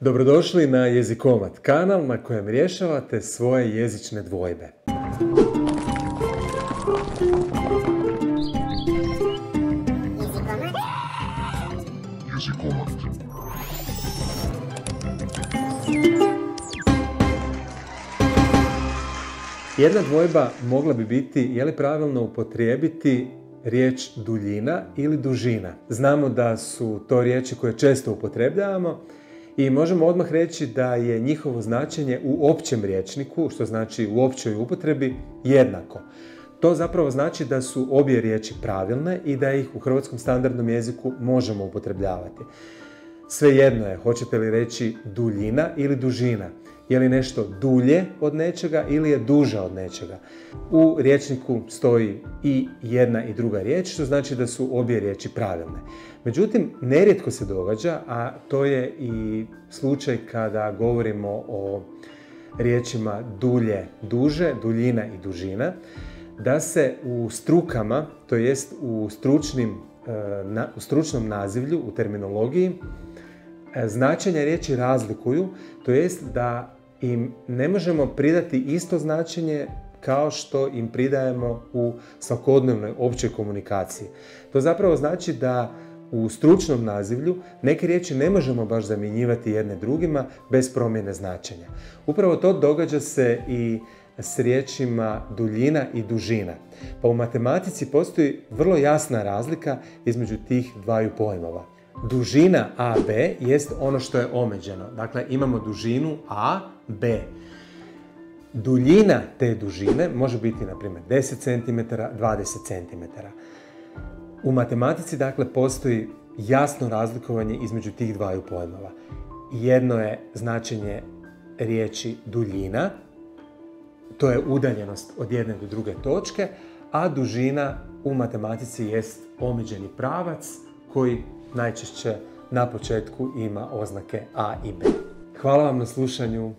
Dobrodošli na Jezikomat, kanal na kojem rješavate svoje jezične dvojbe. Jedna dvojba mogla bi biti je li pravilno upotrijebiti riječ duljina ili dužina. Znamo da su to riječi koje često upotrebljavamo i možemo odmah reći da je njihovo značenje u općem rječniku, što znači u općoj upotrebi, jednako. To zapravo znači da su obje riječi pravilne i da ih u hrvatskom standardnom jeziku možemo upotrebljavati. Svejedno je, hoćete li reći duljina ili dužina. Je li nešto dulje od nečega ili je duža od nečega. U rječniku stoji i jedna i druga riječ, što znači da su obje riječi pravilne. Međutim, nerijetko se događa, a to je i slučaj kada govorimo o riječima dulje, duže, duljina i dužina, da se u strukama, to jest u stručnom nazivlju, u terminologiji, značenja riječi razlikuju, to jest da im ne možemo pridati isto značenje kao što im pridajemo u svakodnevnoj općoj komunikaciji. To zapravo znači da u stručnom nazivlju neke riječi ne možemo baš zamjenjivati jedne drugima bez promjene značenja. Upravo to događa se i s riječima duljina i dužina. Pa u matematici postoji vrlo jasna razlika između tih dvaju pojmova. Dužina AB jest ono što je omeđeno. Dakle, imamo dužinu A, B. Duljina te dužine može biti, na primjer, 10 cm, 20 cm. U matematici, dakle, postoji jasno razlikovanje između tih dvaju pojmova. Jedno je značenje riječi duljina, to je udaljenost od jedne do druge točke, a dužina u matematici jest omeđeni pravac koji najčešće na početku ima oznake A i B. Hvala vam na slušanju.